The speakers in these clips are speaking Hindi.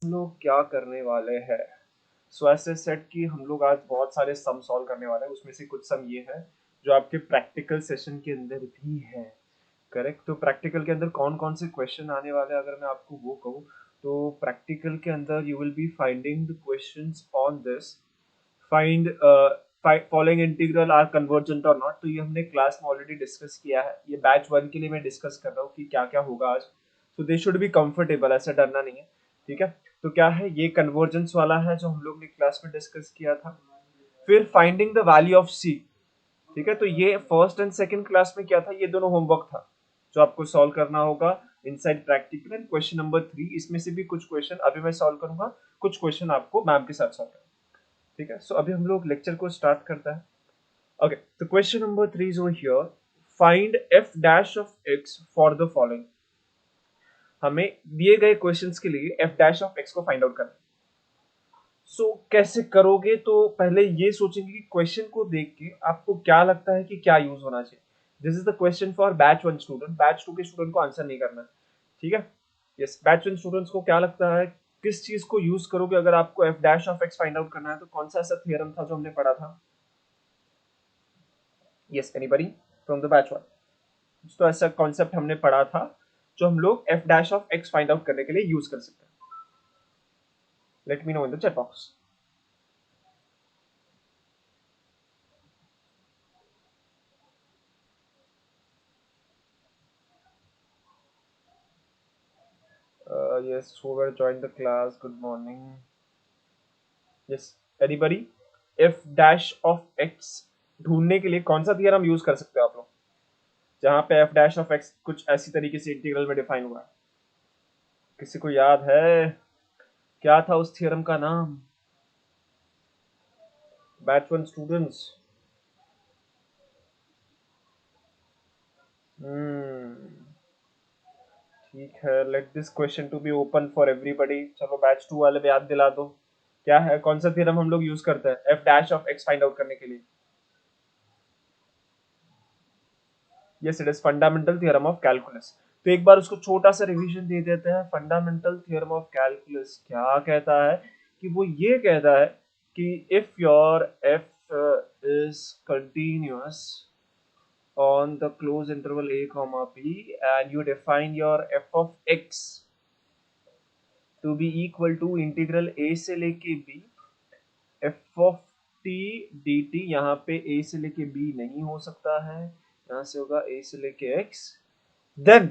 हम लोग क्या करने वाले हैं। सो ऐसे सेट कि हम लोग आज बहुत सारे सम सॉल्व करने वाले हैं। उसमें से कुछ सम ये है जो आपके प्रैक्टिकल सेशन के अंदर भी है। करेक्ट। तो प्रैक्टिकल के अंदर कौन कौन से क्वेश्चन आने वाले हैं अगर मैं आपको वो कहूँ तो प्रैक्टिकल के अंदर you will be finding the questions on this. Find following integral are convergent और नॉट। तो ये हमने क्लास में ऑलरेडी डिस्कस किया है। ये बैच 1 के लिए मैं डिस्कस कर रहा हूँ कि क्या क्या होगा आज। सो दे शुड बी कंफर्टेबल, ऐसा डरना नहीं है। ठीक है। तो क्या है, ये कन्वर्जेंस वाला है जो हम लोग ने क्लास में डिस्कस किया था। फिर फाइंडिंग द वैल्यू ऑफ सी। ठीक है। तो ये फर्स्ट एंड सेकंड क्लास में क्या था, ये दोनों होमवर्क था जो आपको सॉल्व करना होगा inside practical. And question number 3, इसमें से भी कुछ क्वेश्चन अभी मैं सॉल्व करूंगा, कुछ क्वेश्चन आपको मैम के साथ सॉल्व करना। ठीक है। सो अभी हम लोग लेक्चर को स्टार्ट करता है। ओके, तो question number 3 is over here. Find F dash of x for the following. हमें दिए गए क्वेश्चंस के लिए एफ डैश ऑफ एक्स को फाइंड आउट करना है। सो कैसे करोगे, तो पहले ये सोचेंगे कि क्वेश्चन को देख के आपको क्या लगता है कि क्या यूज होना चाहिए। This is the question for batch 1 student. Batch 2 के स्टूडेंट को आंसर नहीं करना है। ठीक है। यस, बैच 1 स्टूडेंट्स को क्या लगता है किस चीज को यूज करोगे अगर आपको F dash of x find out करना है, तो कौन सा ऐसा थ्योरम था जो हमने पढ़ा था। Yes, anybody from the batch 1। तो ऐसा कॉन्सेप्ट हमने पढ़ा था जो हम लोग F dash of x find out करने के लिए यूज कर सकते हैं। Late me know in the chat box. Yes, whoever joined the class, good morning. Yes, anybody? F dash of x ढूंढने के लिए कौन सा थियरम यूज कर सकते हो आप लोग, जहां पे f डैश ऑफ x कुछ ऐसी तरीके से इंटीग्रल में डिफाइन हुआ है। किसी को याद है क्या था उस थियरम का नाम। Batch 1 students. ठीक है, let this question to be open for everybody. चलो बैच 2 वाले भी याद दिला दो, क्या है, कौन सा थ्योरम हम लोग यूज करते हैं F dash of x find out करने के लिए। Yes, it is fundamental theorem of calculus. तो एक बार उसको छोटा सा रिवीजन दे देते हैं। फंडामेंटल थ्योरम ऑफ कैलकुलस क्या कहता है कि वो ये कहता है कि if your F is continuous on the closed interval a comma b and you define your f of x to be equal to integral a से लेके b f of t dt। यहाँ पे a से लेके b नहीं हो सकता है, यहाँ से होगा a से लेके x। then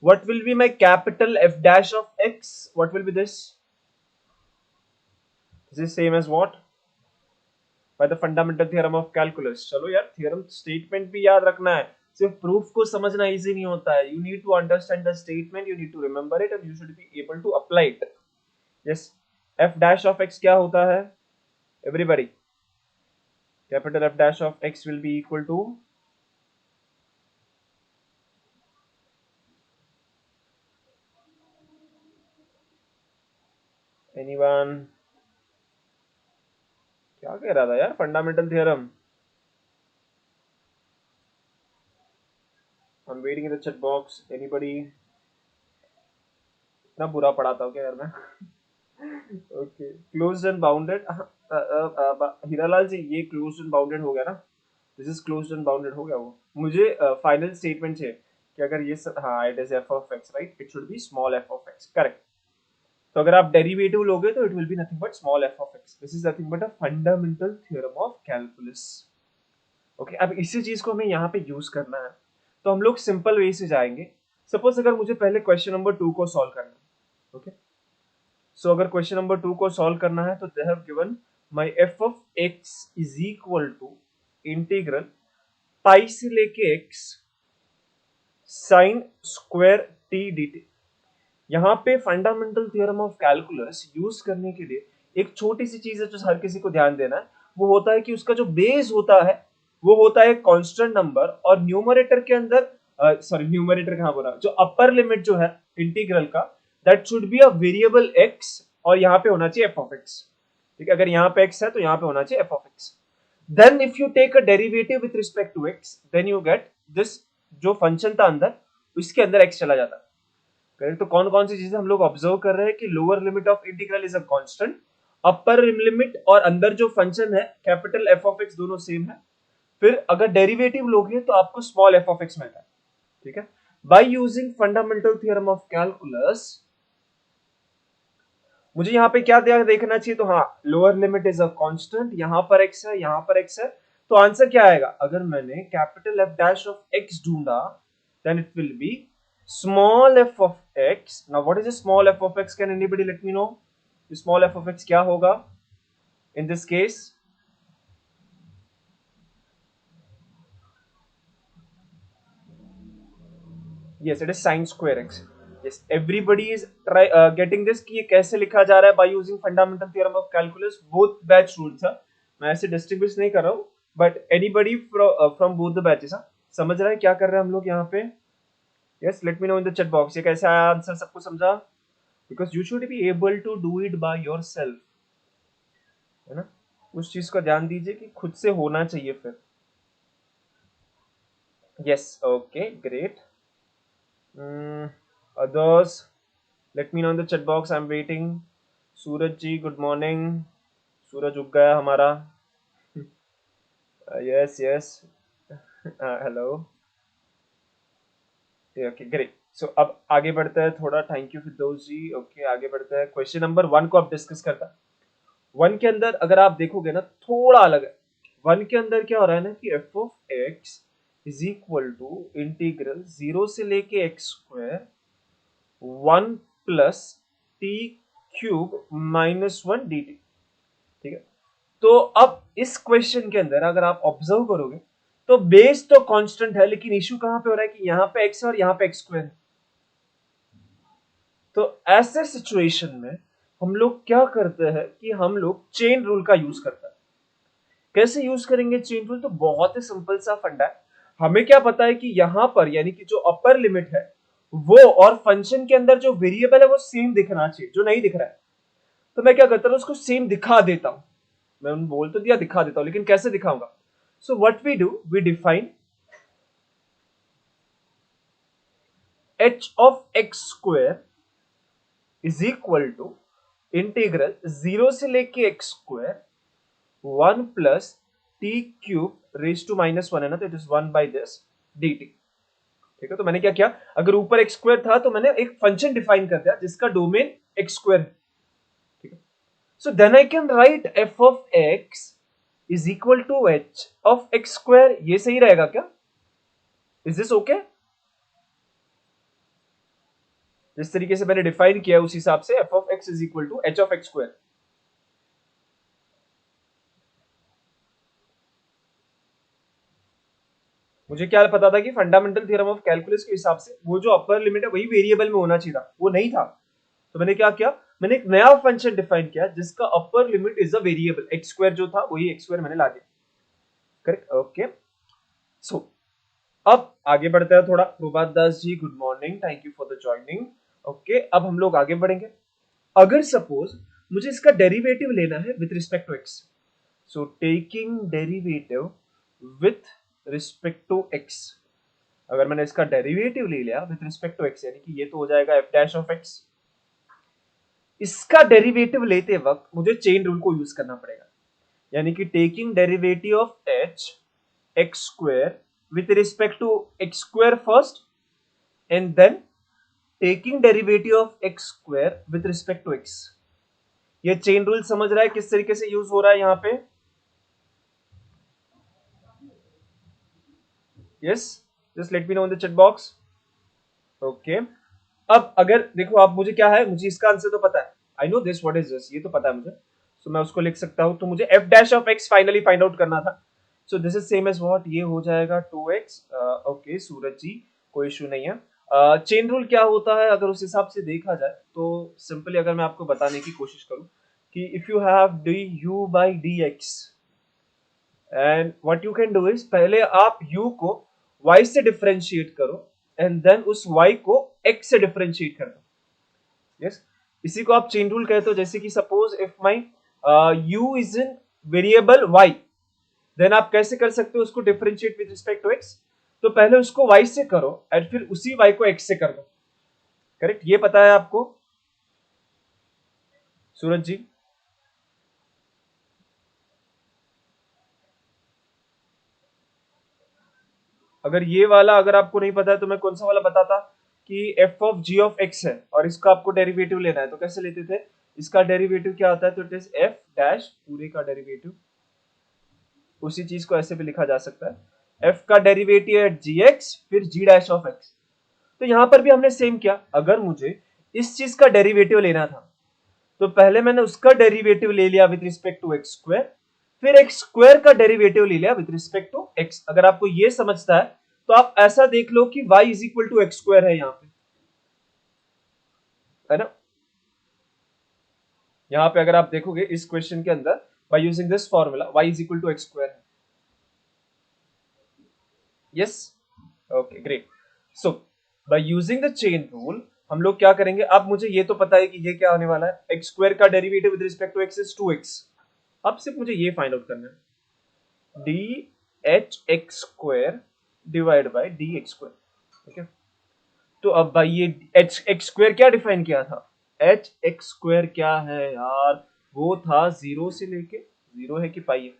what will be my capital F dash of x? What will be this? This is same as what? By the fundamental theorem of calculus। चलो यार, theorem statement भी याद रखना है, सिर्फ प्रूफ को समझना इजी नहीं होता है। You need to understand the statement, you need to remember it and you should be able to apply it। Yes, F dash of x क्या होता है everybody? Capital F dash of x will be equal to anyone? क्या कह रहा था यार, fundamental theorem. I'm waiting in the chat box, anybody? इतना बुरा पढ़ा था क्या यार मैं। Okay, closed and bounded. Hiralal ji, ये क्लोज्ड एंड बाउंडेड हो गया ना। This is closed and bounded हो गया। वो मुझे फाइनल स्टेटमेंट चाहिए कि अगर ये हाँ, it is F of x, right, it should B small F of x, correct. तो अगर आप डेरिवेटिव लोगे तो it will be nothing but small F of x. This is nothing but a fundamental theorem of calculus. Okay, अब इसी चीज को हमें यहाँ पे यूज करना है। तो हम लोग सिंपल वे से जाएंगे। सपोज अगर मुझे पहले क्वेश्चन नंबर 2 को सॉल्व करना है। ओके, सो अगर क्वेश्चन नंबर 2 को सॉल्व करना है तो they have given my F of X is equal to integral pi से लेके X sine square T dt। यहाँ पे fundamental theorem of calculus use करने के लिए एक छोटी सी चीज है जो हर किसी को ध्यान देना है। वो होता है कि उसका जो बेस होता है वो होता है कांस्टेंट नंबर, और न्यूमरेटर के अंदर, सॉरी न्यूमरेटर कहाँ बोला, जो अपर लिमिट जो है इंटीग्रल का, that should be a variable x, और यहाँ पे होना चाहिए f of x। ठीक है, अगर यहाँ पे x है तो यहाँ पे होना चाहिए f of x। then if you take a derivative with respect to x then you get this। जो फंक्शन था अंदर, उसके अंदर x चला जाता है। करेक्ट। तो कौन कौन सी चीजें हम लोग ऑब्जर्व कर रहे हैं कि lower limit of integral is a constant, upper limit और अंदर जो फंक्शन है कैपिटल एफ ऑफ एक्स दोनों सेम है। फिर अगर डेरिवेटिव लोगे तो आपको स्मॉल एफ ऑफ एक्स मिलता है, ठीक है। By using fundamental theorem of calculus मुझे यहाँ पे क्या देखना चाहिए, तो हाँ lower limit is a constant, यहाँ पर x है, यहाँ पर x है, तो आंसर क्या आएगा, अगर मैंने capital F dash of x ढूंढा then it will be small F of x। Now what is a small F of x, can anybody let me know small F of x क्या होगा in this case. yes it is sin square x। yes everybody is getting this कि ये कैसे लिखा जा रहा है by using fundamental theorem of calculus, both batch rules था, मैं ऐसे डिस्ट्रीब्यूट नहीं कर रहा हूँ, but anybody from both the batches समझ रहा है क्या कर रहे हैं हम लोग यहाँ पे। yes let me know in the chat box ये कैसे आया आंसर, सबको समझा, because you should be able to do it by yourself, है ना, उस चीज का ध्यान दीजिए कि खुद से होना चाहिए फिर। yes okay great। others let me know in the chat box, I'm waiting। Suraj ji good morning, सूरज उग गया हमारा। Yes yes hello okay great. So अब आगे बढ़ते हैं थोड़ा, thank you Firdaus ji. Okay आगे बढ़ते हैं, क्वेश्चन नंबर 1 को आप डिस्कस करता है। 1 के अंदर अगर आप देखोगे ना थोड़ा अलग है। 1 के अंदर क्या हो रहा है ना कि F of X is equal to integral 0 से लेके X square 1 plus T cube minus 1 D T, ठीक है। तो अब इस क्वेश्चन के अंदर अगर आप ऑब्जर्व करोगे तो बेस तो कांस्टेंट है, लेकिन इशू कहां पे हो रहा है कि यहां पे x और यहां पे एक्स स्क्वायर है। तो ऐसे सिचुएशन में हम लोग क्या करते हैं कि हम लोग चेन रूल का यूज करते हैं। कैसे यूज करेंगे चेन रूल, तो बहुत ही सिंपल सा फंडा है। हमें क्या पता है कि यहां पर यानी कि जो अपर लिमिट है वो और फंक्शन के अंदर जो वेरिएबल है वो सेम दिखना चाहिए, जो नहीं दिख रहा है तो मैं क्या करता हूं उसको सेम दिखा देता हूं। मैं बोल तो दिया दिखा देता हूं, लेकिन कैसे दिखाऊंगा। So what we do, we define h of x square is equal to integral 0 से लेके x square 1 plus T cube raise to minus 1 है ना, तो it is 1 by this dt, ठीक है। तो मैंने क्या किया, अगर ऊपर x स्क्वायर था तो मैंने एक फंक्शन डिफाइन कर दिया जिसका डोमेन x स्क्वायर है, ठीक है। So then I can write f of x is equal to h of x square, ये सही रहेगा क्या, इज दिस ओके। जिस तरीके से मैंने डिफाइन किया उस हिसाब से f of x is equal to h of x square. मुझे क्या पता था कि फंडामेंटल थ्योरम ऑफ कैलकुलस के हिसाब से वो जो अपर लिमिट है वही वेरिएबल में होना चाहिए था, वो नहीं था। तो मैंने क्या किया, मैंने एक नया फंक्शन डिफाइन किया जिसका upper limit is a variable, x square जो था वही एक्स स्क्वायर मैंने ला दिया, करेक्ट ओके। सो अब आगे बढ़ते हैं थोड़ा। Prabhat Das ji good morning, thank you for the joining. Okay अब हम लोग आगे बढ़ेंगे। अगर सपोज मुझे इसका डेरिवेटिव लेना है with respect to X, so taking derivative with respect to X, अगर मैंने इसका डेरिवेटिव ले लिया विथ रिस्पेक्ट टू एक्स यानी कि ये तो हो जाएगा एफ डैश ऑफ एक्स। इसका डेरिवेटिव लेते वक्त मुझे चेन रूल को यूज करना पड़ेगा, यानी कि taking derivative of h x square with respect to x square first and then taking derivative of x square with respect to x. ये चेन रूल समझ रहा है किस तरीके से यूज हो रहा है यहां पे। Yes just let me know in the chat box. Okay अब अगर देखो आप मुझे क्या है, मुझे इसका आंसर तो पता है, I know this what is this, ये तो पता है मुझे, सो मैं उसको लिख सकता हूं। तो मुझे f dash of x finally find out करना था, so this is same as what, ये हो जाएगा 2x। ओके सूरज जी कोई इशू नहीं है। चेन रूल क्या होता है अगर उस हिसाब से देखा जाए तो सिंपली अगर मैं आपको बताने की कोशिश करूं कि if you have D you by D x and what you can do is पहले आप u को y से डिफरेंशिएट करो एंड देन उस y को x से डिफरेंशिएट कर दो। यस इसी को आप चेन रूल कहते हो। जैसे कि suppose if my u is in variable y, then आप कैसे कर सकते हो उसको differentiate with respect to x, तो पहले उसको y से करो और फिर उसी y को x से कर दो। करेक्ट, ये पता है आपको सूरज जी? अगर ये वाला अगर आपको नहीं पता है तो मैं कौन सा वाला बताता कि F of g of x है और इसका आपको डेरिवेटिव लेना है, तो कैसे लेते थे? इसका डेरिवेटिव क्या होता है? तो इट इज एफ डैश पूरे का डेरिवेटिव, उसी चीज को ऐसे भी लिखा जा सकता है, एफ का डेरिवेटिव एट जी एक्स फिर जी डैश ऑफ एक्स। तो यहां पर भी हमने सेम किया, अगर मुझे इस चीज का डेरिवेटिव लेना था तो पहले मैंने उसका डेरिवेटिव ले लिया with respect to x square, फिर एक्स स्क्वायर का डेरिवेटिव ले लिया विद रिस्पेक्ट टू एक्स। अगर आपको ये समझता है तो आप ऐसा देख लो कि y is equal to x square है यहां पे, है ना? यहां पे अगर आप देखोगे इस क्वेश्चन के अंदर, by using this formula y is equal to x square है। Yes, okay great. So by using the chain rule हम लोग क्या करेंगे, अब मुझे ये तो पता है कि ये क्या होने वाला है, एक्स स्क्वायर का derivative with respect to x is 2x। अब सिर्फ मुझे ये फाइंड आउट करना है, d h x square divide by d x square. ठीक है, तो अब भाई ये एच एक्स स्क्वायर क्या डिफाइन किया था? एच एक्स स्क्वायर क्या है यार? वो था जीरो से लेके, जीरो है कि पाई है?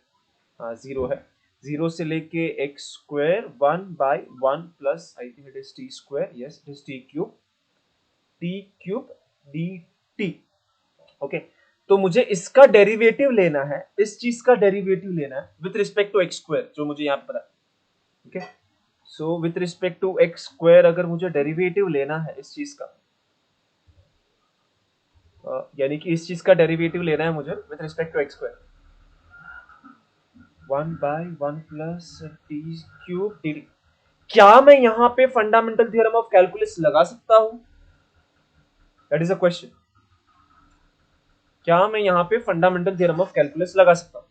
हाँ जीरो है, जीरो से लेके X square 1/1 plus I think it is T square, yes it is T cube D T. Okay, तो मुझे इसका डेरिवेटिव लेना है, इस चीज का डेरिवेटिव लेना है with respect to x square, जो मुझे यहाँ पे पता है। ठीक है, so with respect to x square अगर मुझे डेरिवेटिव लेना है इस चीज का, यानी कि इस चीज का डेरिवेटिव लेना है मुझे with respect to x square, 1/1 plus T cube d. क्या मैं यहाँ पे फंडामेंटल थ्योरम ऑफ कैलकुलस लगा सकता हूं? That is a question. क्या मैं यहाँ पे फंडामेंटल थ्योरम ऑफ कैलकुलस लगा सकता हूं?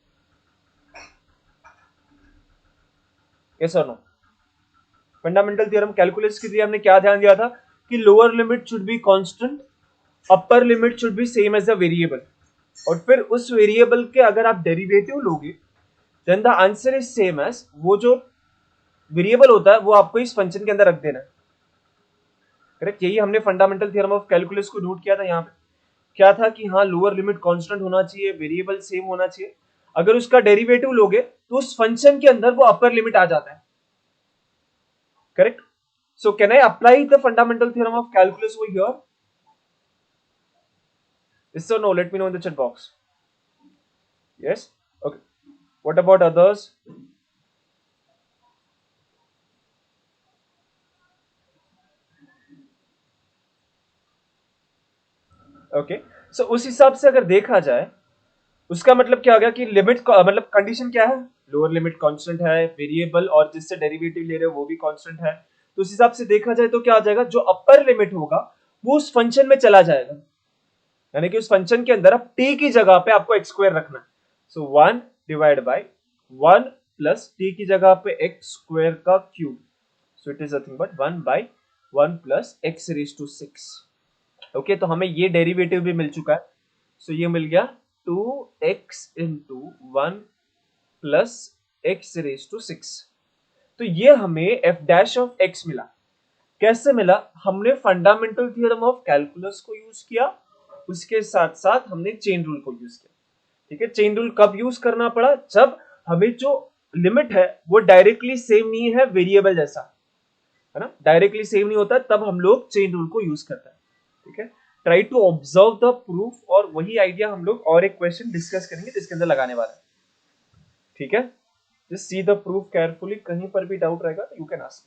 यस और नो? फंडामेंटल थ्योरम कैलकुलस के लिए हमने क्या ध्यान दिया था कि lower limit should be constant, upper limit should be same as a variable, और फिर उस वेरिएबल के अगर आप डेरिवेटिव लोगे then the answer is same as, वो जो वेरिएबल होता है वो आपको इस फंक्शन के अंदर रख देना है। करेक्ट, यही हमने फंडामेंटल थ्योरम ऑफ कैलकुलस को नोट किया था। यहाँ पे क्या था कि हाँ लोअर लिमिट कांस्टेंट होना चाहिए, वेरिएबल सेम होना चाहिए, अगर उसका डेरिवेटिव लोगे तो उस फंक्शन के अंदर वो अपर लिमिट आ जाता है। Correct, so can I apply the fundamental theorem of calculus over here? Yes or no? Let me know in the chat box. Yes, okay. What about others? Okay, so उस हिसाब से अगर देखा जाए उसका मतलब क्या हो गया कि लिमिट मतलब कंडीशन क्या है, लोअर लिमिट कांस्टेंट है, वेरिएबल और जिससे डेरिवेटिव ले रहे हो वो भी कांस्टेंट है, तो उस हिसाब से देखा जाए तो क्या आ जाएगा, जो अपर लिमिट होगा वो उस फंक्शन में चला जाएगा, यानी कि उस फंक्शन के अंदर अब t की जगह पे आपको एक्स स्क्वायर रखना है, so 1 divide by 1 plus t की जगह पे एक्स स्क्वायर का cube, so it is nothing but 1/1 plus x raise to 6। Okay, तो हमें ये डेरिवेटिव भी मिल चुका है, सो ये मिल गया 2x into 1 plus x raise to 6। तो ये हमें एफ डैश ऑफ एक्स मिला। कैसे मिला? हमने फंडामेंटल थ्योरम ऑफ कैलकुलस को यूज किया, उसके साथ साथ हमने चेन रूल को यूज किया। ठीक है, चेन रूल कब यूज करना पड़ा? जब हमें जो लिमिट है वो डायरेक्टली सेम नहीं है वेरिएबल जैसा, है ना, डायरेक्टली सेम नहीं होता, तब हम लोग चेन रूल को यूज करते हैं। ठीक है, try to observe the proof, और वही आइडिया हम लोग और एक क्वेश्चन डिस्कस करेंगे जिसके अंदर लगाने वाला है। ठीक है, just see the proof carefully, कहीं पर भी डाउट रहेगा तो you can ask.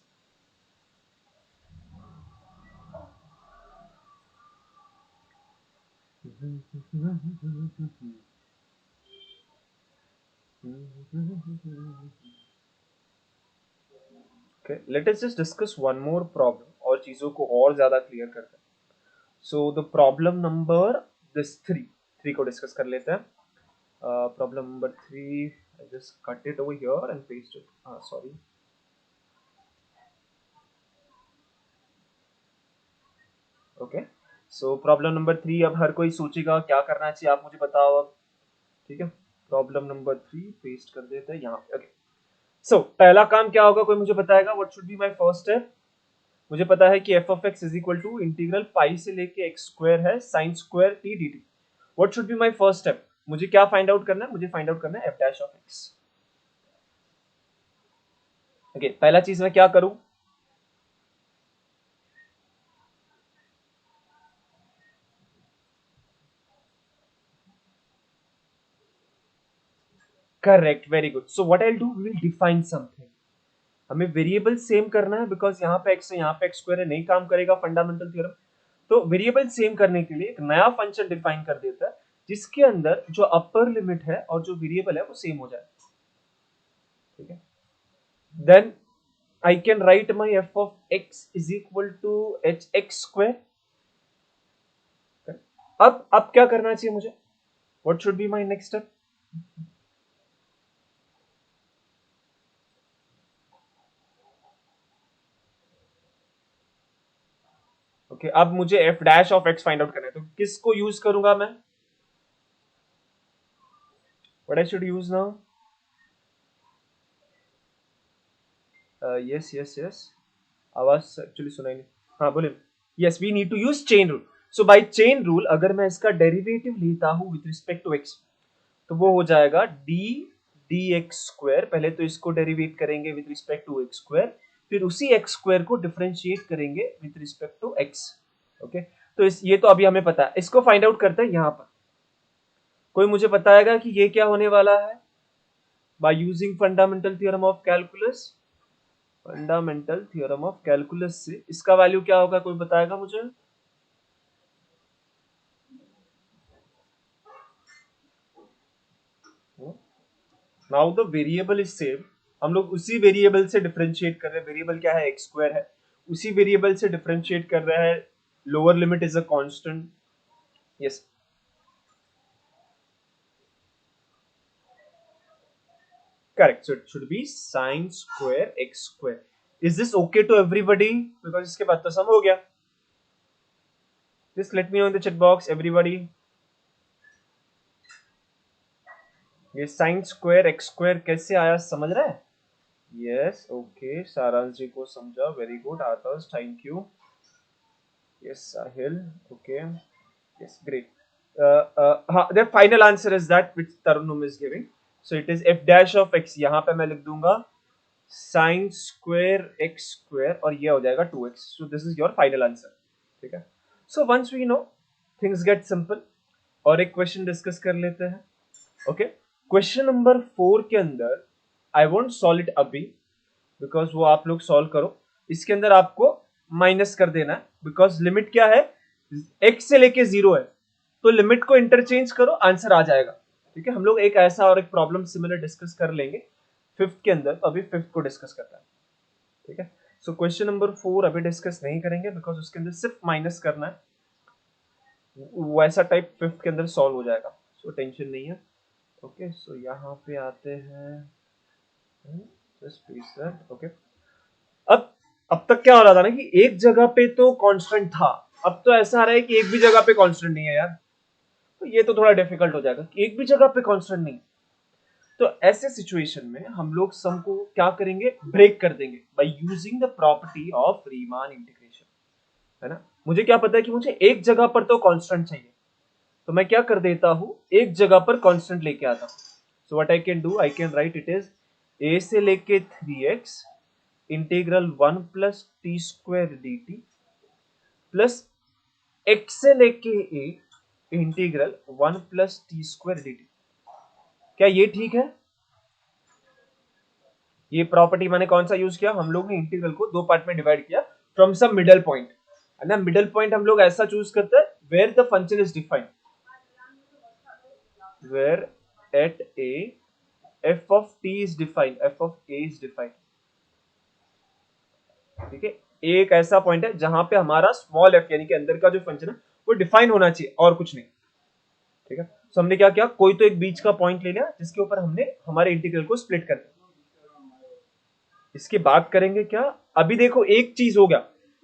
Okay, let us just discuss one more problem और चीजों को और ज्यादा क्लियर करते हैं। So the problem number this three को डिस्कस कर लेते हैं। Problem number 3, I just cut it over here and paste it. Sorry. Okay. So problem number 3, अब हर कोई सोचेगा क्या करना चाहिए, आप मुझे बताओ अब। ठीक है, प्रॉब्लम नंबर 3 पेस्ट कर देते हैं यहाँ पे। ओके, सो पहला काम क्या होगा, कोई मुझे बताएगा? What should be my first step? मुझे पता है कि F of X is equal to integral pi से लेके एक्स स्क्वायर है sine square T D T. What should be my first step? मुझे क्या फाइंड आउट करना है? मुझे फाइंड आउट करना है f dash of x. Okay, पहला चीज मैं क्या करूं? Correct, very good. So what I will do, we will define something. हमें वेरिएबल सेम करना है बिकॉज यहाँ पे एक्स है, यहाँ पे एक्स स्क्वायर है, नहीं काम करेगा फंडामेंटल थ्योरम। तो वेरिएबल सेम करने के लिए एक नया फंक्शन डिफाइन कर देता है जिसके अंदर जो अपर लिमिट है और जो वेरिएबल है वो सेम हो जाए। ठीक है, then I can write my f of x is equal to h x square. अब क्या करना चाहिए मुझे? What should be my next step? Okay, अब मुझे f dash of x find out करना है, तो किसको यूज करूंगा मैं? What I should use now? Yes. आवाज एक्चुअली सुनाई नहीं। हाँ बोले। Yes, we need to use chain rule. So by chain rule अगर मैं इसका डेरिवेटिव लेता हूं with respect to x, तो वो हो जाएगा d dx स्क्वायर। पहले तो इसको डेरिवेट करेंगे with respect to x square, फिर उसी एक्स स्क्वायर को डिफरेंशिएट करेंगे with respect to x. Okay, तो ये तो अभी हमें पता है। इसको फाइंड आउट करते हैं यहाँ पर। कोई मुझे बताएगा कि ये क्या होने वाला है? By using fundamental theorem of calculus. Fundamental theorem of calculus से इसका वैल्यू क्या होगा? कोई बताएगा मुझे? Now the variable is same. हम लोग उसी वेरिएबल से डिफरेंशिएट कर रहे हैं। वेरिएबल क्या है? एक्स स्क्वायर है। उसी वेरिएबल से डिफरेंशिएट कर रहे हैं। Lower limit is a constant. Yes, correct. So it should be sine square x square. Is this okay to everybody? Because इसके बाद तो सम हो गया। Just let me know in the chat box everybody. ये साइन स्क्वायर एक्स स्क्वायर कैसे आया, समझ रहे हैं? यस, ओके, सारांश जी को समझा, very good. Adarsh, thank you. Yes Sahil, okay, yes, great. The final answer is that which Tarunum is giving. So it is f dash of x। यहाँ पे मैं लिख दूंगा sin square x square और ये हो जाएगा 2x। So this is your final answer। ठीक है, so once we know things get simple। और एक क्वेश्चन डिस्कस कर लेते हैं। ओके, क्वेश्चन नंबर 4 के अंदर आई वोंट सॉल्व इट अभी बिकॉज वो आप लोग सॉल्व करो। इसके अंदर आपको माइनस कर देना है बिकॉज लिमिट क्या है? x से लेके 0 है, तो लिमिट को इंटरचेंज करो, आंसर आ जाएगा। ठीक है, हम लोग एक ऐसा और एक प्रॉब्लम सिमिलर डिस्कस कर लेंगे फिफ्थ के अंदर। तो अभी फिफ्थ को डिस्कस करता है। ठीक है, सो क्वेश्चन नंबर 4 अभी डिस्कस नहीं करेंगे बिकॉज उसके अंदर सिर्फ माइनस करना है। वैसा टाइप फिफ्थ के अंदर सॉल्व हो जाएगा, सो टेंशन नहीं है। ओके, सो यहाँ पे आते हैं। Just please sir. ओके, अब तक क्या हो रहा था ना कि एक जगह पे तो कांस्टेंट था, अब तो ऐसा आ रहा है कि एक भी जगह पे कांस्टेंट नहीं है यार। तो ये तो थोड़ा डिफिकल्ट हो जाएगा कि एक भी जगह पे कांस्टेंट नहीं। तो ऐसे सिचुएशन में हम लोग सम को क्या करेंगे? ब्रेक कर देंगे bye using the property of Riemann integration. है ना, मुझे क्या पता है कि मुझे एक जगह पर तो कांस्टेंट चाहिए, तो मैं क्या कर देता हूं, एक जगह पर कांस्टेंट लेके आता हूं। सो what I can do, I can right it is a से लेके 3x integral 1 plus t square d T plus x से लेके a integral 1 plus t square d T. क्या ये ठीक है? ये प्रॉपर्टी मैंने कौन सा यूज किया? हम लोग ने इंटीग्रल को दो पार्ट में डिवाइड किया फ्रॉम सम मिडल पॉइंट। है ना, मिडल पॉइंट हम लोग ऐसा चूज करते हैं where the function is defined, where at a f of t is defined, f of a is defined। ठीक है, एक ऐसा पॉइंट है जहां पे हमारा स्मॉल f यानी कि अंदर का जो फंक्शन है वो डिफाइन होना चाहिए और कुछ नहीं। ठीक है, तो हमने क्या किया, कोई तो एक बीच का पॉइंट ले लिया जिसके ऊपर हमने हमारे इंटीग्रल को स्प्लिट कर दिया। इसकी बात करेंगे क्या? अभी देखो एक चीज हो गया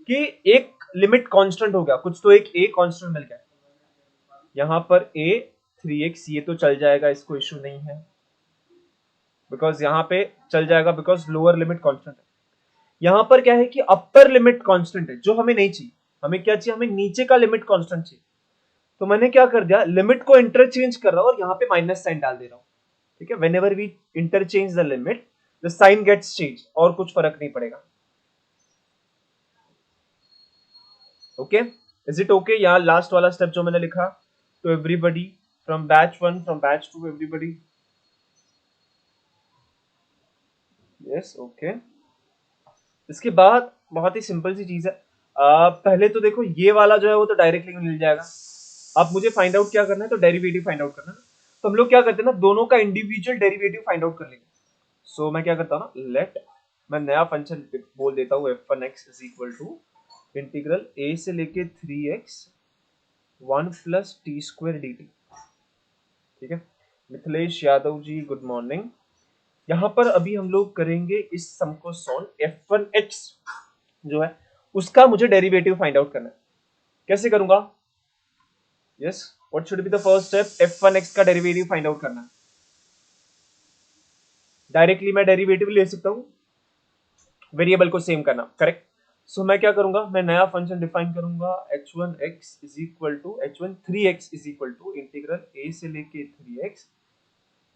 कि एक लिमिट कांस्टेंट हो गया, कुछ तो एक a कांस्टेंट मिल गया। यहां पर a 3x, ये तो चल जाएगा, इसको इश्यू नहीं है बिकॉज यहां पे चल जाएगा बिकॉज लोअर लिमिट कांस्टेंट है। यहां पर क्या है कि अपर लिमिट कांस्टेंट है जो हमें नहीं चाहिए, हमें क्या चाहिए, हमें नीचे का लिमिट कांस्टेंट चाहिए। तो मैंने क्या कर दिया, लिमिट को इंटरचेंज कर रहा हूं और यहां पे माइनस साइन डाल दे रहा हूं। ठीक है, whenever we interchange the limit the sign gets change, और कुछ फर्क नहीं पड़ेगा। Okay, is it okay? यहाँ लास्ट वाला स्टेप जो मैंने लिखा, तो everybody from batch 1 from batch 2 everybody, yes okay. इसके बाद बहुत ही सिंपल सी चीज है, पहले तो देखो ये वाला जो है वो तो डायरेक्टली मिल जाएगा। अब मुझे फाइंड आउट क्या करना है, तो डेरिवेटिव फाइंड आउट करना है। तो हम लोग क्या करते हैं ना, दोनों का इंडिविजुअल डेरिवेटिव फाइंड आउट कर लेंगे। सो मैं क्या करता हूँ ना, लेट, मैं नया फंक्शन बोल देता हूँ f1x is equal to integral a से लेके 3x 1 plus t square d T. ठीक है, मिथिलेश यादव जी गुड मॉर्निंग। यहाँ पर अभी हम लोग करेंगे इस सम को सॉल्व। f1x जो है उसका मुझे डेरिवेटिव फाइंड आउट करना है। कैसे करूंगा? Yes, what should be the first step? f1x का डेरिवेटिव फाइंड आउट करना है। डायरेक्टली मैं डेरिवेटिव ले सकता हूँ, वेरिएबल को सेम करना, करेक्ट। सो मैं क्या करूंगा, मैं नया फंक्शन डिफाइन करूंगा, h1x is equal to h1 3x is equal to integral a से लेके 3x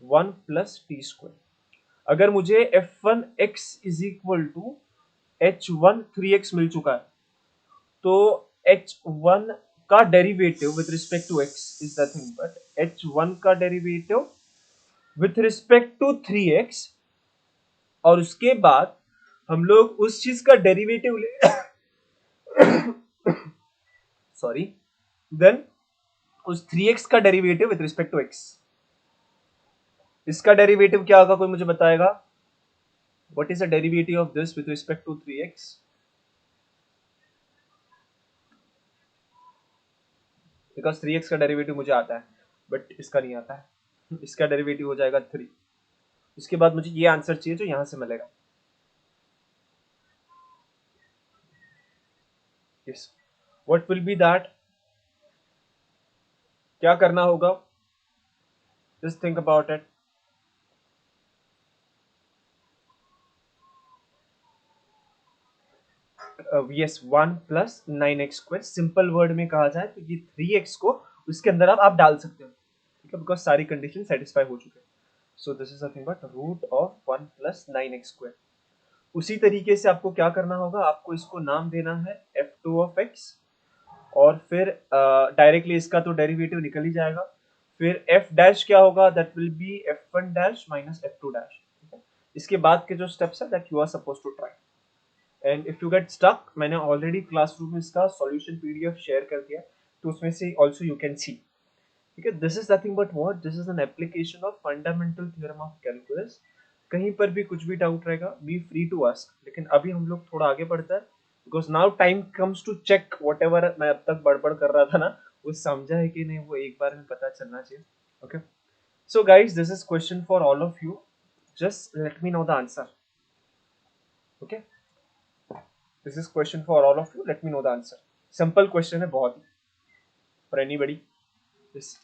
1 प्लस टी स्क्वायर। अगर मुझे f1x is equal to h1 3x मिल चुका है, तो h1 का derivative with respect to x is the thing, but h1 का derivative with respect to 3x, और उसके बाद हम लोग उस चीज का डेरिवेटिव ले सॉरी, देन उस 3x का derivative with respect to x। इसका डेरिवेटिव क्या होगा, कोई मुझे बताएगा? What is the derivative of this with respect to 3x? Because 3x का डेरिवेटिव मुझे आता है बट इसका नहीं आता है। इसका डेरिवेटिव हो जाएगा 3। इसके बाद मुझे ये आंसर चाहिए जो यहां से मिलेगा। Yes, what will be that? क्या करना होगा? Just think about it. Yes, 1 plus 9x square. Simple word में कहा जाए तो ये 3x को उसके अंदर आप डाल सकते हो। ठीक है, बिकॉज सारी कंडीशन सेटिस्फाई हो चुके हैं। So this is nothing but root of 1 plus 9x square. उसी तरीके से आपको क्या करना होगा, आपको इसको नाम देना है f2 ऑफ x, और फिर डायरेक्टली इसका तो डेरिवेटिव निकल ही जाएगा। फिर f डैश क्या होगा, that will be f1 dash minus f2 dash. इसके बाद के जो स्टेप्स है that you are suppose to try, and if you get stuck, मैंने ऑलरेडी क्लासरूम में इसका सॉल्यूशन पीडीएफ शेयर कर दिया, तो उसमें से आल्सो यू कैन सी। ठीक है, this is nothing but what, this is an application of fundamental theorem of calculus. कहीं पर भी कुछ भी डाउट रहेगा, बी फ्री टू आस्क। लेकिन अभी हम लोग थोड़ा आगे बढ़ते हैं, because now time comes to check whatever मैं अब तक बड़बड़ कर रहा था ना, वो समझा है कि नहीं, वो एक बार में पता चलना चाहिए। Okay, so guys this is question for all of you, just let me know the answer. Okay, this is question for all of you, let me know the answer. Simple question है बहुत ही, for anybody. Just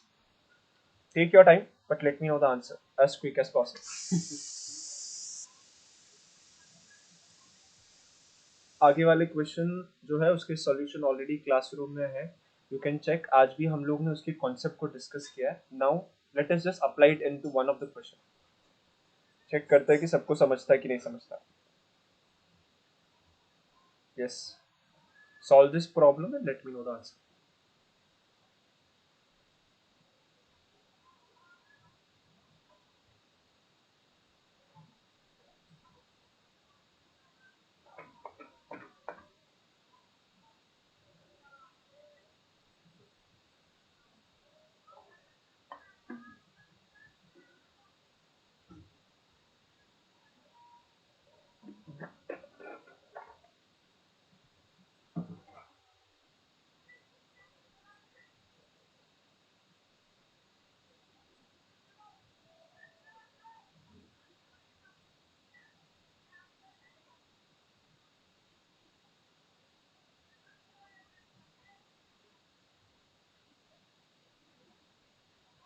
take your time, but let me know the answer as quick as possible. आगे वाले क्वेश्चन जो है उसके सॉल्यूशन ऑलरेडी क्लासरूम में है, यू कैन चेक। आज भी हम लोग ने उसके कॉन्सेप्ट को डिस्कस किया है। Now let us just apply it into one of the question. Check करते हैं कि सबको समझता है कि नहीं समझता। Yes, solve this problem and let me know the answer.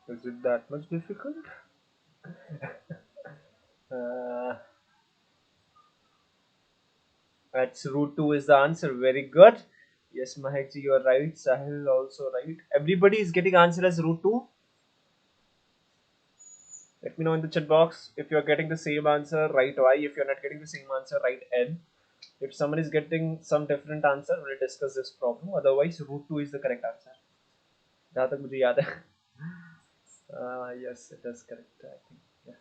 Is it that much difficult? uh, That's root 2 is the answer. Very good. Yes, Mahek ji, you are right. Sahil also right. Everybody is getting answer as root 2. Let me know in the chat box if you are getting the same answer, write Y. If you are not getting the same answer, write N. If someone is getting some different answer, we'll discuss this problem. Otherwise, root 2 is the correct answer. जहाँ तक मुझे याद है. Yes, it is correct. I think. Yeah.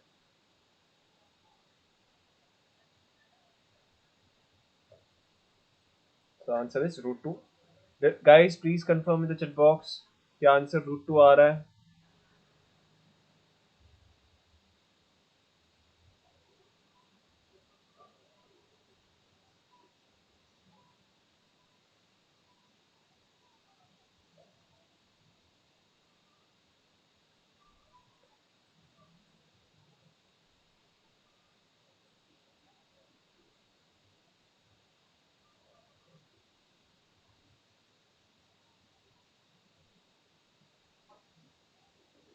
So answer is root 2. Guys, please confirm in the chat box क्या आंसर root 2 आ रहा है.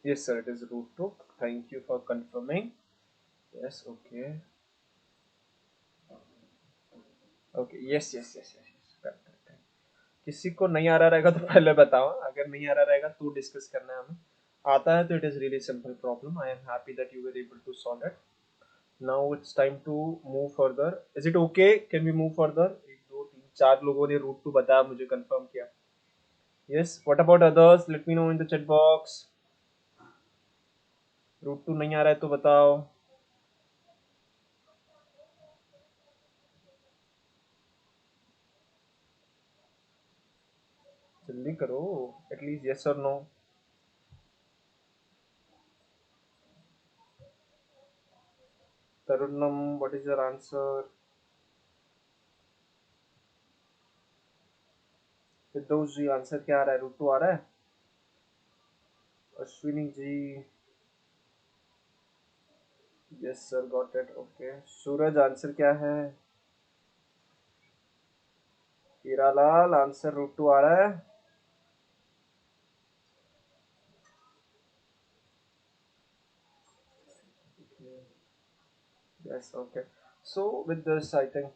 Yes, sir, it is root 2. Thank you for confirming. Yes, okay. Okay, yes, yes, yes, yes, yes. Correct, correct. किसी को नहीं आ रहा रहेगा तो पहले बताओ, अगर नहीं आ रहा रहेगा तो डिस्कस करना है हमें. आता है तो it is really simple problem. I am happy that you were able to solve it. Now it's time to move further. Is it okay? Can we move further? 1 2 3 4 लोगों ने रूट 2 बताया, मुझे कंफर्म किया. Yes, what about others? Let me know in the chat box. Root 2 नहीं आ रहा है तो बताओ. जल्दी करो, एटलीस्ट यस और no. Tarunam, what is your answer? Firdaus ji, answer क्या आ रहा है? रूट 2 आ रहा है? Ashwini ji, yes sir, got it. Okay. Suraj, answer क्या है? हीरालाल, आंसर रूट 2 आ रहा है? Yes, okay. So with this I think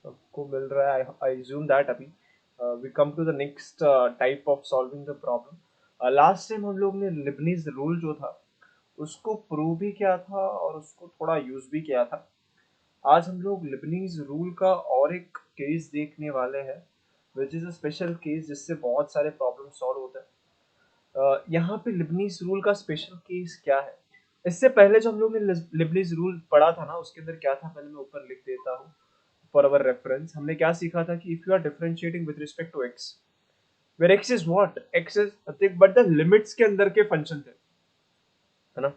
सबको मिल रहा है. आई अज्यूम दैट अभी we come to the next type of solving the problem. Last time हम लोग ने लिबनीज रूल जो था उसको प्रूव भी किया था और उसको थोड़ा यूज भी किया था. आज हम लोग लिबनीज रूल का और एक केस देखने वाले हैं, which is a special case जिससे बहुत सारे प्रॉब्लम सॉल्व होते हैं. यहाँ पे लिबनीज रूल का स्पेशल केस क्या है? इससे पहले जो हम लोग ने लिबनीज रूल पढ़ा था ना, उसके अंदर क्या था पहले मैं ऊपर लिख देता हूँ फॉर अवर रेफरेंस. हमने क्या सीखा था कि if you are differentiating with respect to x, where x is what, x is but the limits के अंदर के फंक्शन थे, है ना.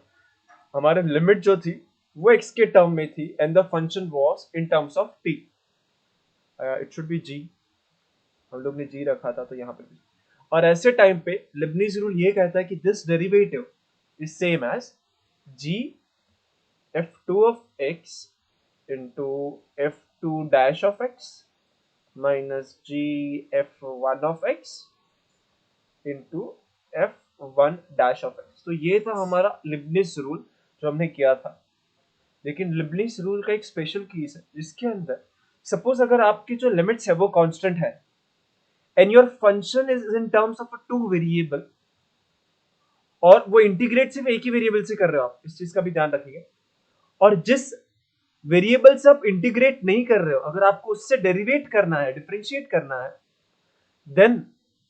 हमारे लिमिट जो थी वो एक्स के टर्म में थी and the function was in terms of T. It should be G. हम लोग ने जी रखा था तो यहाँ पे भी. और ऐसे टाइम पे लिबनीज रूल ये कहता है कि this derivative is same as g f2 of x into f2 dash of x minus g f1 of x into f1 dash of x. तो ये था हमारा लिबनीज रूल जो हमने किया था. लेकिन लिबनीज रूल का एक स्पेशल केस है जिसके अंदर सपोज अगर आपकी जो लिमिट्स है वो कांस्टेंट है and your function is in terms of a two variable, और वो इंटीग्रेट सिर्फ एक ही वेरिएबल से कर रहे हो आप, इस चीज का भी ध्यान रखिएगा. और जिस वेरिएबल से आप इंटीग्रेट नहीं कर रहे हो, अगर आपको उससे डेरिवेट करना है, डिफरेंशिएट करना है, then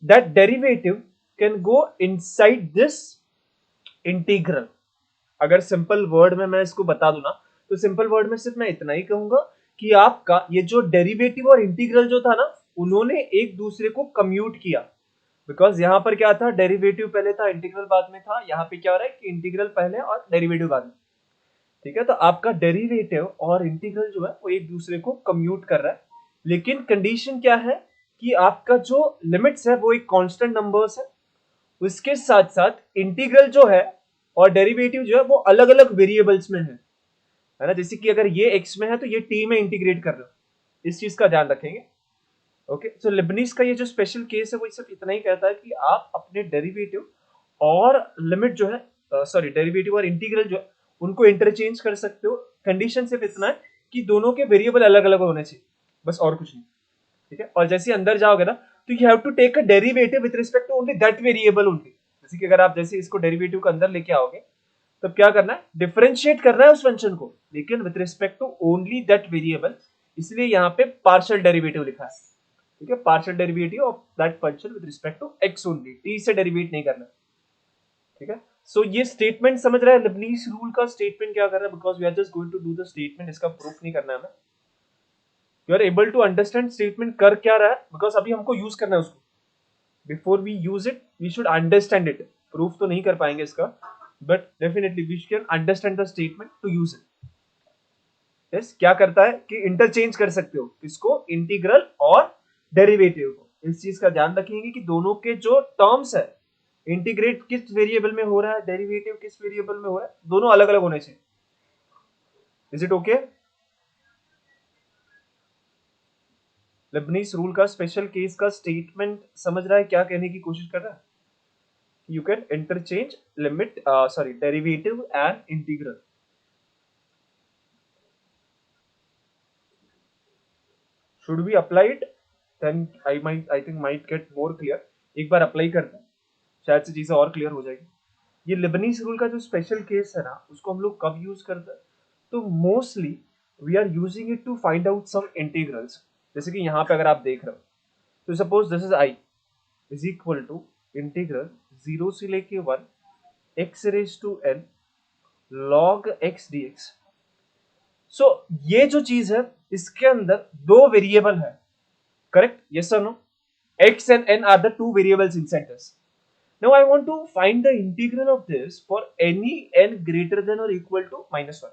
that derivative can go inside this integral. अगर सिंपल वर्ड में मैं इसको बता दूं ना, तो सिंपल वर्ड में सिर्फ मैं इतना ही कहूंगा कि आपका ये जो डेरिवेटिव और इंटीग्रल जो था ना, उन्होंने एक दूसरे को कम्यूट किया. बिकॉज यहाँ पर क्या था, डेरिवेटिव पहले था, इंटीग्रल बाद में था. यहाँ पे क्या हो रहा है कि इंटीग्रल पहले और डेरिवेटिव बाद में. ठीक है, तो आपका डेरिवेटिव और इंटीग्रल जो है वो एक दूसरे को कम्यूट कर रहा है. लेकिन कंडीशन क्या है कि आपका जो लिमिट्स है वो एक कांस्टेंट नंबर्स है, उसके साथ साथ इंटीग्रल जो है और डेरिवेटिव जो है वो अलग अलग वेरिएबल्स में है ना. जैसे कि अगर ये x में है तो ये t में इंटीग्रेट कर रहे हो, इस चीज का ध्यान रखेंगे. ओके. सो लिबनीज का ये जो स्पेशल केस है वो सिर्फ इतना ही कहता है कि आप अपने डेरिवेटिव और लिमिट जो है, सॉरी डेरिवेटिव और इंटीग्रल जो है उनको इंटरचेंज कर सकते हो. कंडीशन सिर्फ इतना है कि दोनों के वेरिएबल अलग अलग होने चाहिए, बस और कुछ नहीं, ठीक है। और जैसे अंदर जाओगे ना तो you have to take a derivative with respect to only that variable only. जैसे कि अगर आप जैसे इसको डेरिवेटिव के अंदर लेके आओगे तब क्या करना है, डिफरेंशिएट करना है उस फंक्शन को, लेकिन with respect to only that variable, इसलिए यहाँ पे पार्शियल डेरिवेटिव लिखा है, ठीक है। Partial derivative of that function with respect to x only, t से डेरिवेट नहीं करना, ठीक है। सो ये स्टेटमेंट समझ रहा है, लेबनीज रूल का स्टेटमेंट क्या कर रहा है, because we are just going to do the statement, इसका प्रूफ नहीं करना है हमें। You are able to understand statement कर क्या रहा है, बिकॉज अभी हमको यूज करना है उसको, before we use it we should understand it. Proof तो नहीं कर पाएंगे इसका, but definitely we can understand the statement to use it. Yes, क्या करता है कि इंटरचेंज कर सकते हो किसको, इंटीग्रल और डेरिवेटिव को। इस चीज का ध्यान रखेंगे कि दोनों के जो टर्म्स है, इंटीग्रेट किस वेरिएबल में हो रहा है, डेरिवेटिव किस वेरिएबल में हो रहा है, दोनों अलग अलग होने चाहिए। Is it okay? Lebanese rule का स्पेशल केस का स्टेटमेंट समझ रहा है, क्या कहने की कोशिश कर रहा है? You can interchange limit derivative and integral. Should we apply it? Then I think might get more clear. एक बार अप्लाई करते हैं, शायद से चीजें और क्लियर हो जाएगी। ये लिबनीज रूल का जो स्पेशल केस है ना, उसको हम लोग कब यूज करते हैं, तो mostly we are using it to find out some integrals. जैसे कि यहाँ पे अगर आप देख रहे हो, तो suppose this is I is equal to integral 0 से लेके 1 x raise to n log x dx। सो ये जो चीज है इसके अंदर दो वेरिएबल है, करेक्ट? यस और no? x and n are the two variables inside this. Now I want to find the integral of this for any n greater than or equal to -1.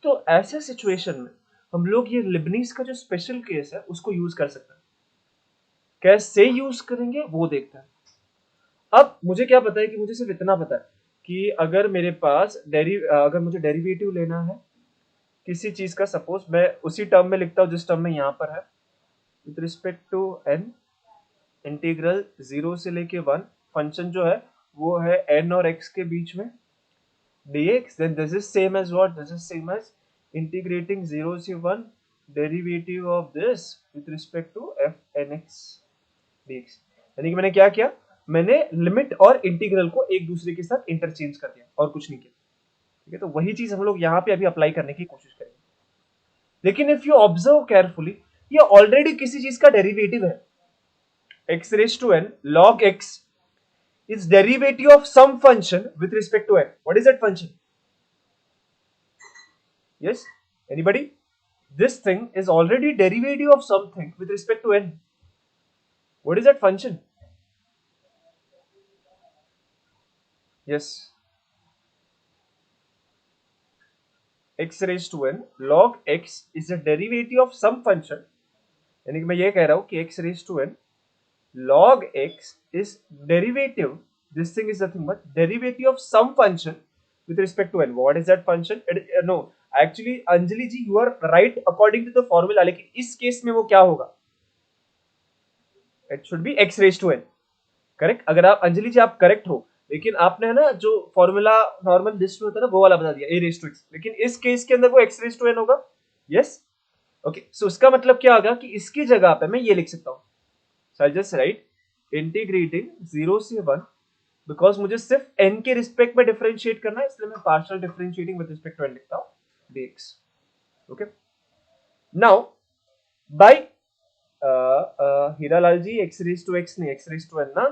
तो ऐसे सिचुएशन में हम लोग ये लिबनीज का जो स्पेशल केस है उसको यूज कर सकते हैं। कैसे यूज करेंगे वो देखते हैं। अब मुझे क्या पता है कि मुझे सिर्फ इतना पता है कि अगर मेरे पास अगर मुझे डेरिवेटिव लेना है किसी चीज का, सपोज मैं उसी टर्म में लिखता हूं जिस टर्म में यहां पर है, with respect to n integral 0 से लेके 1, फंक्शन जो है वो है n और x के बीच में dx, then this is same as what, this is same as integrating 0 से 1 derivative of this with respect to f n x dx। यानी कि मैंने क्या किया, मैंने लिमिट और इंटीग्रल को एक दूसरे के साथ इंटरचेंज कर दिया और कुछ नहीं किया, ठीक है। तो वही चीज हम लोग यहाँ पे अभी अप्लाई करने की कोशिश करेंगे। लेकिन इफ यू ऑब्जर्व केयरफुली, ये ऑलरेडी किसी चीज का डेरिवेटिव है। x raised to n log x is derivative of some function with respect to n. What is that function? Yes, anybody? This thing is already derivative of something with respect to n. What is that function? Yes, x raised to n log x is a derivative of some function। यानी कि मैं ये कह रहा हूं कि x raised to n log x is derivative, this thing is nothing but derivative of some function with respect to n. What is that function? No, actually Anjali ji you are right according to the formula, लेकिन इस केस में वो क्या होगा, it should be x raised to n, correct? अगर आप अंजलि जी आप करेक्ट हो, लेकिन आपने है ना जो फॉर्मूला नॉर्मल लिस्ट में होता है ना वो वाला बता दिया a raised to x, लेकिन इस केस के अंदर वो x raised to n होगा। Yes, okay. सो इसका मतलब क्या होगा कि इसकी जगह पे मैं ये लिख सकता हूं, so I'll just write integrating 0 से 1, बिकॉज मुझे सिर्फ n के रिस्पेक्ट में डिफरेंशिएट करना है, इसलिए मैं partial differentiating with respect to n लिखता हूं dx। Okay, now by Hiralal ji x raise to x नहीं, x रेज टू n ना?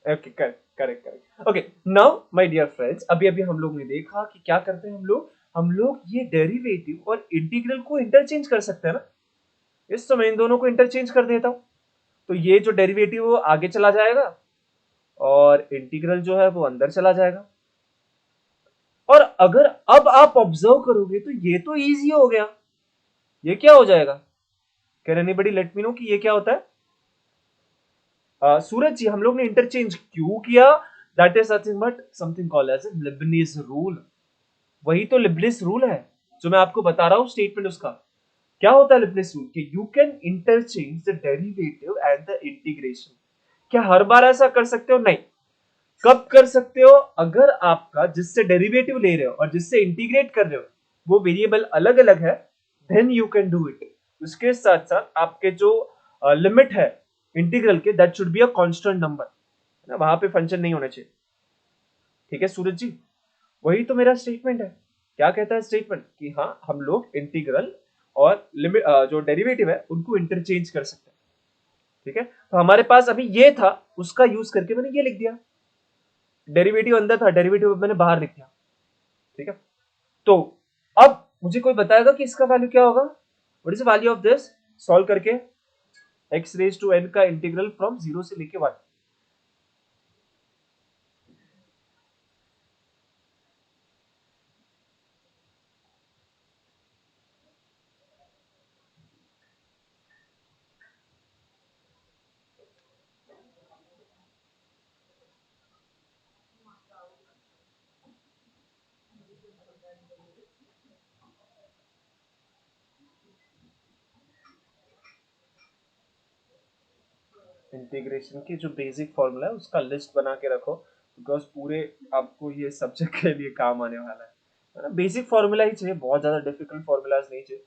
Okay, correct correct correct. Okay, now my dear friends, अभी अभी हम लोग ने देखा कि क्या करते हैं हम लोग ये डेरिवेटिव और इंटीग्रल को इंटरचेंज कर सकते हैं ना। इस समय इन दोनों को इंटरचेंज कर देता हूं, तो ये जो डेरिवेटिव वो आगे चला जाएगा और इंटीग्रल जो है वो अंदर चला जाएगा। और अगर अब आप ऑब्जर्व करोगे तो ये तो इजी हो गया, ये क्या हो जाएगा? Can anybody let me no कि ये क्या होता है? सूरज जी, हम लोग ने इंटरचेंज क्यों किया? That is nothing but something called as Leibniz rule. वही तो लिबनीज रूल है जो मैं आपको बता रहा हूं स्टेटमेंट उसका। क्या होता है लिबनीज रूल? कि you can interchange the derivative and the integration. क्या हर बार ऐसा कर सकते हो? नहीं। कब कर सकते हो? अगर आपका जिससे डेरिवेटिव ले रहे हो और जिससे इंटीग्रेट कर रहे हो वो वेरिएबल अलग अलग है, then you can do it. उसके साथ साथ आपके जो लिमिट है इंटीग्रल के, that should be a constant number, ना, वहां पे फंक्शन नहीं होना चाहिए। ठीक है सूरज जी, वही तो मेरा स्टेटमेंट है। क्या कहता है स्टेटमेंट कि हाँ हम लोग इंटीग्रल और लिमिट जो डेरिवेटिव है उनको इंटरचेंज कर सकते हैं। ठीक है, तो हमारे पास अभी ये था, उसका यूज करके मैंने ये लिख दिया, डेरिवेटिव अंदर था, डेरिवेटिव मैंने बाहर लिख दिया। ठीक है, तो अब मुझे कोई बताएगा कि इसका वैल्यू क्या होगा, what is the value of this, solve करके x रेज टू n का इंटीग्रल फ्रॉम 0 से लेके 1। इंटीग्रेशन की जो बेसिक फॉर्मूला है उसका लिस्ट बना के रखो, बिकॉज पूरे आपको ये सब्जेक्ट के लिए काम आने वाला है ना। बेसिक फॉर्मूला ही चाहिए, बहुत ज्यादा डिफिकल्ट फॉर्मूलाज नहीं चाहिए।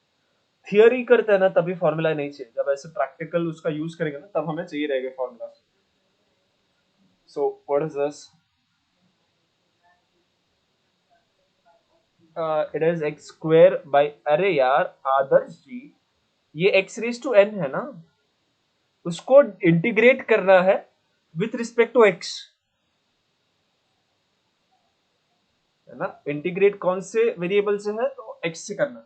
थियरी करते हैं ना तभी फॉर्मूला नहीं चाहिए, जब ऐसे प्रैक्टिकल उसका यूज करेंगे ना तब हमें चाहिए रहेगा formula. So what is this, it is x square by, अरे यार आदर्श जी, ये एक्स रेज टू एन है ना, उसको इंटीग्रेट करना है विथ रिस्पेक्ट टू एक्स, है ना। इंटीग्रेट कौन से वेरिएबल से है, तो एक्स से करना।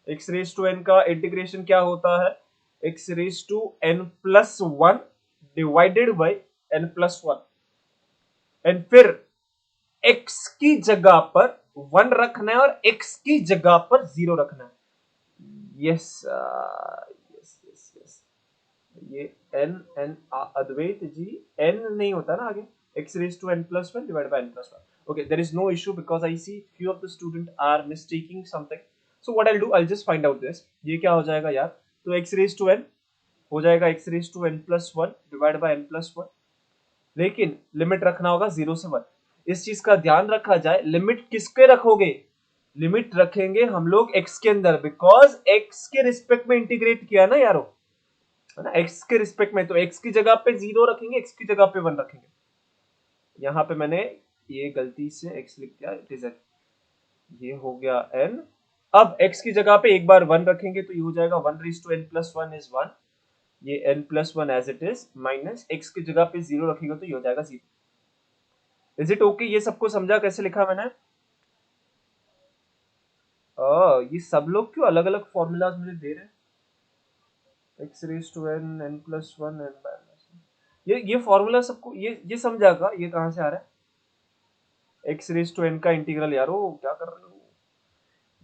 एक्स रेज टू एन का इंटीग्रेशन क्या होता है, x raise to n plus one divided by n plus one, and फिर एक्स की जगह पर वन रखना है और एक्स की जगह पर जीरो रखना है। यस यस यस यस, ये एन एन अद्वैत जी, एन नहीं होता ना आगे, x raised to n plus 1 divided by n plus 1. Okay, there is no issue because I see few of the student are mistaking something. So what I'll do, I'll just find out this. ये क्या हो जाएगा यार, तो x raised to n हो जाएगा x raised to n plus 1 divided by n plus 1, लेकिन लिमिट रखना होगा 0 से 1। इस चीज का ध्यान रखा जाए, लिमिट किसके रखोगे, लिमिट रखेंगे हम लोग x के अंदर, बिकॉज x के रिस्पेक्ट में इंटीग्रेट किया ना यारो, है ना, x के रिस्पेक्ट में, तो x की जगह पे 0 रखेंगे, x की जगह पे 1 रखेंगे। यहाँ पे मैंने ये गलती से x लिख दिया, इट इज ये हो गया n। अब x की जगह पे एक बार 1 रखेंगे तो ये हो जाएगा 1 raise to n plus 1 is 1, ये n plus 1 as it is, minus x की जगह पे 0 रखेंगे तो ये हो जाएगा 0। इज इट ओके, ये सबको समझा कैसे लिखा मैंने? ये सब लोग क्यों अलग अलग फॉर्मूलाज मुझे दे रहे हैं, x raise to n n plus 1 n minus, ये फॉर्मूला सबको ये समझागा, ये कहां से आ रहा है x रेज टू n का इंटीग्रल, यारो क्या कर रहे हो?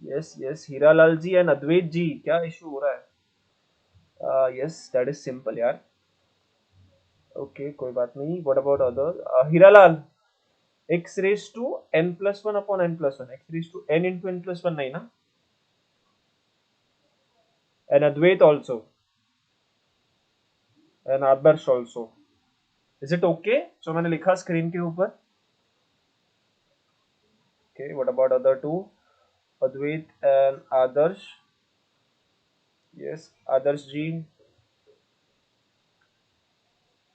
Yes yes Hiralal ji and Advait ji, क्या इशू हो रहा है? यस दैट इज सिंपल यार, ओके कोई बात नहीं। What about other, Hiralal, x raise to n plus 1 upon n plus 1, x raise to n into n plus 1 नहीं ना, and Advait also, and Adarsh also, is it okay? जो मैंने लिखा स्क्रीन के ऊपर, okay. What about other two, Advait and Adarsh, yes Adarsh ji,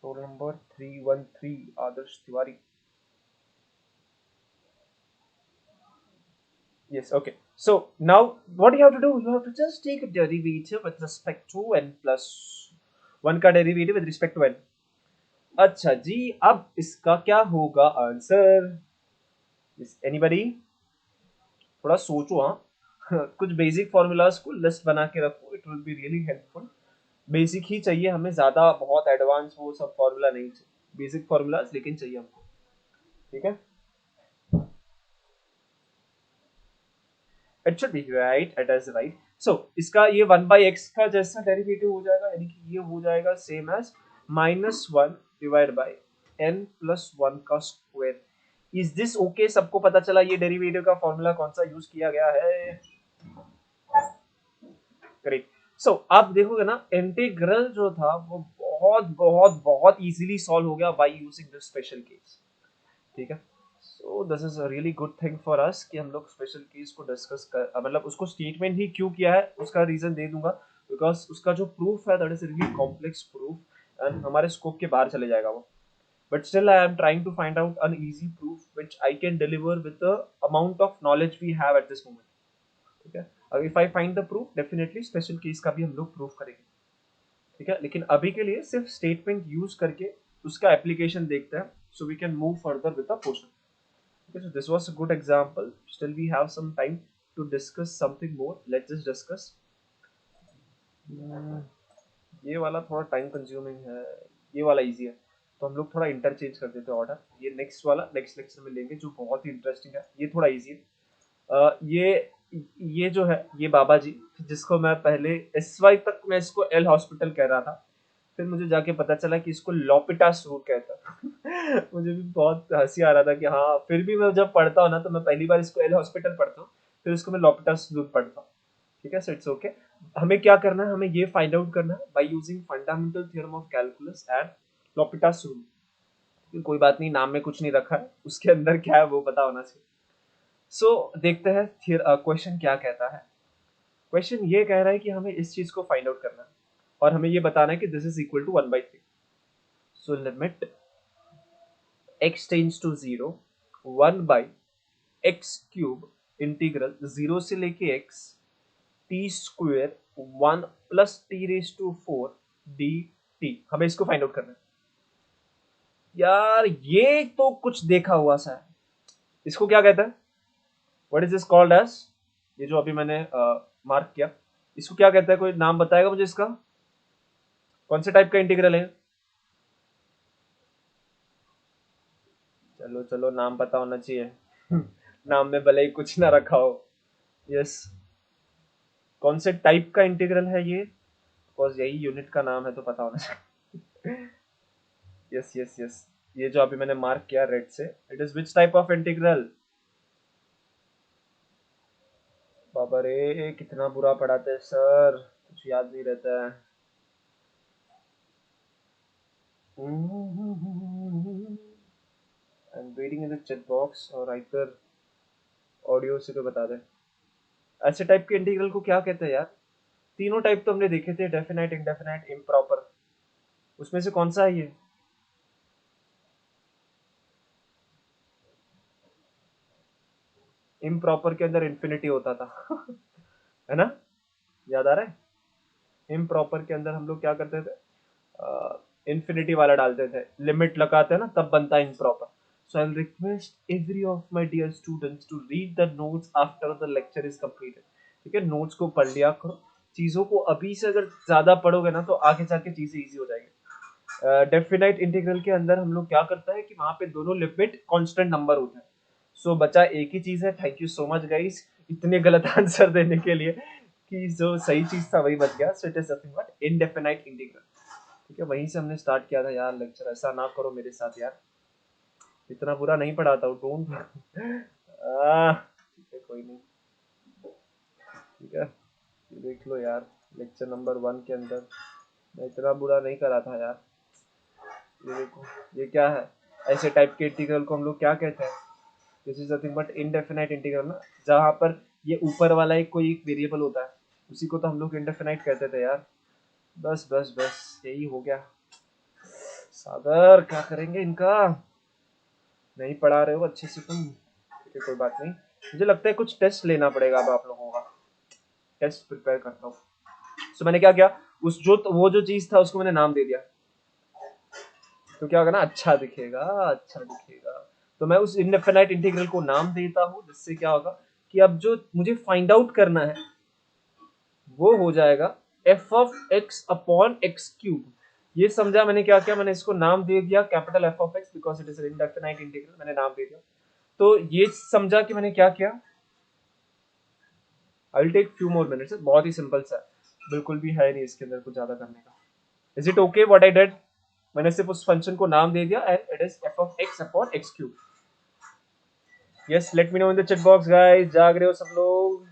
roll number 313 Adarsh Tiwari, yes, okay. So now what you have to do, you have to just take a derivative with respect to n plus 1 का derivative with respect to n। अच्छा जी, अब इसका क्या होगा आंसर, एनीबॉडी? थोड़ा सोचो हाँ कुछ बेसिक फॉर्मूलाज को लिस्ट बना के रखो, it will be really helpful. Basic ही चाहिए हमें, ज्यादा बहुत एडवांस वो सब फॉर्मूला नहीं चाहिए, बेसिक फॉर्मूलाज लेकिन चाहिए हमको। ठीक है, it should be right, it is right. So इसका ये 1 बाई एक्स का जैसा डेरिवेटिव हो जाएगा, यानी कि ये हो जाएगा same as minus 1 divide by n plus 1 का स्क्वायर। Is this okay? सबको पता चला ये डेरिवेटिव का फॉर्मूला कौन सा यूज किया गया है? करेक्ट। सो आप देखोगे ना, इंटीग्रल जो था वो बहुत बहुत बहुत इजीली सॉल्व हो गया bye using this special case. ठीक है, so this is a really good thing for us कि हम लोग स्पेशल केस को डिस्कस कर, मतलब उसको स्टेटमेंट ही क्यों किया है उसका रीजन दे दूंगा, बिकॉज उसका जो प्रूफ है that is really complex proof and हमारे स्कोप के बाहर चले जाएगा वो. But still, I am trying to find out an easy proof which I can deliver with the amount of knowledge we have at this moment. ठीक है. अब if I find the proof, definitely special case का भी हम लोग proof करेंगे. ठीक है. लेकिन अभी के लिए सिर्फ statement use करके उसका application देखते हैं, so we can move further with the portion. Okay, so this was a good example. Still, we have some time to discuss something more. Let's just discuss. Hmm, ये वाला थोड़ा टाइम कंज्यूमिंग है, ये वाला इजी है, तो हम लोग थोड़ा इंटरचेंज कर देते हैं ऑर्डर. ये नेक्स्ट वाला नेक्स्ट लेक्चर में लेंगे जो बहुत ही इंटरेस्टिंग है, ये थोड़ा इजी है. ये जो है ये बाबा जी, जिसको मैं पहले एस वाई तक मैं इसको एल हॉस्पिटल कह रहा था, फिर मुझे जाके पता चला कि इसको लॉपिटास रूट कहता है. मुझे भी बहुत हंसी आ रहा था कि हाँ, फिर भी मैं जब पढ़ता हूँ ना तो मैं पहली बार इसको एल हॉस्पिटल पढ़ता हूँ, फिर इसको मैं लॉपिटास रूट पढ़ता हूँ. ठीक है, सो इट्स ओके. हमें क्या करना है, हमें ये फाइंड आउट करना है by using fundamental theorem of calculus and L'Hopital's rule. कोई बात नहीं, नाम में कुछ नहीं रखा है, उसके अंदर क्या है वो पता होना चाहिए. सो देखते हैं क्वेश्चन क्या कहता है. क्वेश्चन ये कह रहा है कि हमें इस चीज को फाइंड आउट करना है और हमें ये बताना है कि this is equal to 1/3. So limit x tends to 0 1/x³ integral 0 से लेके x t square 1 plus t raise to 4 d t. हमें इसको फाइंड आउट करना है. यार ये तो कुछ देखा हुआ सा है. इसको क्या कहता है, what is this called as, ये जो अभी मैंने मार्क किया, इसको क्या कहता है, कोई नाम बताएगा मुझे इसका, कौन से टाइप का इंटीग्रल है. चलो चलो, नाम पता होना चाहिए. नाम में भले ही कुछ ना रखा हो. यस, कौन से टाइप का इंटीग्रल है ये, बिकॉज यही यूनिट का नाम है तो पता होना चाहिए. यस यस यस, ये जो अभी मैंने मार्क किया रेड से, it is which type of integral. बाबा रे कितना बुरा पढ़ाते हैं सर, कुछ याद नहीं रहता है. I am waiting in the chat box, और आइतर ऑडियो से तो बता दे. ऐसे टाइप के इंटीग्रल को क्या कहते हैं यार. तीनों टाइप तो हमने देखे थे, डेफिनाइट, इंडेफिनाइट, इम्प्रॉपर. उसमें से कौन सा है ये. इम्प्रॉपर के अंदर इन्फिनिटी होता था. है ना, याद आ रहा है. इम्प्रॉपर के अंदर हम लोग क्या करते थे, इन्फिनिटी वाला डालते थे, लिमिट लगाते हैं ना तब बनता है improper. So I will request every of my dear students to read the notes after the lecture is completed. ठीक है, नोट्स को पढ़ लिया करो. चीजों को अभी से अगर ज्यादा पढ़ोगे ना तो आगे जाके चीजें इजी हो जाएगी. डेफिनाइट इंटीग्रल के अंदर हम लोग क्या करता है कि वहां पे दोनों लिमिट कांस्टेंट नंबर होते हैं. सो बचा एक ही चीज है. Thank you so much guys इतने गलत आंसर देने के लिए, कि जो सही चीज था वही बच गया. सो it is nothing but indefinite integral. ठीक है, वहीं से हमने स्टार्ट किया था यार लेक्चर. ऐसा ना करो मेरे साथ यार, इतना बुरा नहीं पढ़ाता हूँ, डोंट. ठीक है, कोई नहीं. ठीक है, ये देख लो यार, लेक्चर नंबर 1 के अंदर मैं इतना बुरा नहीं करा था यार. ये देखो, ये क्या है, ऐसे टाइप के इंटीग्रल को हम लोग क्या कहते हैं. This is nothing but indefinite integral ना, जहाँ पर ये ऊपर वाला एक कोई एक वेरिएबल होता है, उसी को तो हम लोग इनडेफिनाइट कहते थे यार. बस बस बस, यही हो गया. सागर क्या करेंगे इनका, नहीं पढ़ा रहे हो अच्छे से तुम. ठीक है, कोई बात नहीं. मुझे लगता है कुछ टेस्ट लेना पड़ेगा अब आप लोगों का. टेस्ट प्रिपेयर करता हूँ. सो मैंने क्या किया, उस जो वो जो चीज था उसको मैंने नाम दे दिया, तो क्या होगा ना, अच्छा दिखेगा, अच्छा दिखेगा. तो मैं उस इनडेफिनाइट इंटीग्रल को नाम देता हूँ, जिससे क्या होगा कि अब जो मुझे फाइंड आउट करना है वो हो जाएगा F of x upon x cube. ये समझा मैंने क्या किया, मैंने इसको नाम दे दिया capital F of x because it is an indefinite integral, मैंने नाम दे दिया. तो ये समझा कि मैंने क्या किया. I will take few more minutes. बहुत ही सिंपल सा है, बिल्कुल भी है नहीं इसके अंदर कुछ ज्यादा करने का. Is it okay what I did, मैंने सिर्फ उस फंक्शन को नाम दे दिया and it is F of x upon x cube. Yes, late me know in the chat box guys, जाग रहे हो सब लोग.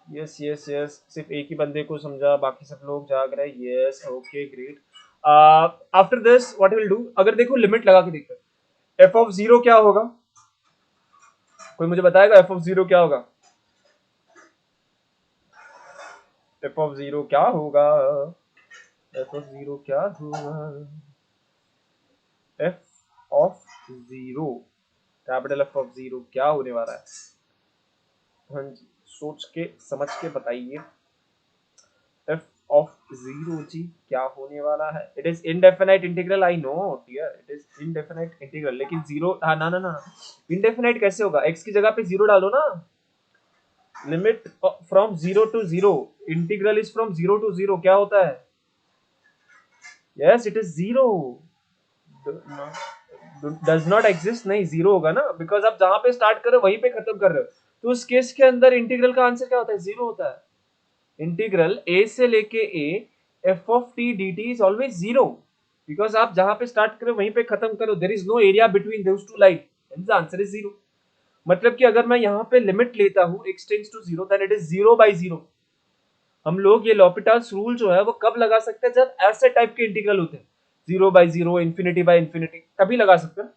यस यस यस, सिर्फ एक ही बंदे को समझा, बाकी सब लोग जाग रहे हैं. Yes, okay great. After this what will do, अगर देखो लिमिट लगा के देखते हैं एफ ऑफ जीरो क्या होगा, कोई मुझे बताएगा एफ ऑफ जीरो क्या होगा, एफ ऑफ जीरो क्या होगा, एफ ऑफ जीरो क्या होगा, F of zero, capital F of zero क्या होने वाला है, हाँ जी सोच के समझ के बताइए, एफ ऑफ जीरो जी क्या होने वाला है, it is indefinite integral, I know dear it is indefinite integral, लेकिन जीरो, हाँ ना ना ना, इनडेफिनाइट कैसे होगा, एक्स की जगह पे जीरो डालो ना, limit from zero to zero, integral is from zero to zero, क्या होता है, yes it is zero, does not exist, नहीं जीरो होगा ना, बिकॉज आप जहां पे स्टार्ट कर रहे हो वहीं पे खत्म कर रहे हो, तो उस केस के अंदर इंटीग्रल का आंसर क्या होता है, जीरो होता है, इंटीग्रल ए से लेके a f of t D t is always zero, because आप जहां पे स्टार्ट करो वहीं पे खत्म करो, there is no area between those two line, the answer is zero, मतलब कि अगर मैं यहाँ पे लिमिट लेता हूँ x tends to zero then it is zero by zero, हम लोग ये लॉपिटास रूल जो है वो कब लगा सकते हैं, जब ऐसे टाइप के इंटीग्रल होते हैं, zero by zero, infinity by infinity, तभी लगा सकते हैं,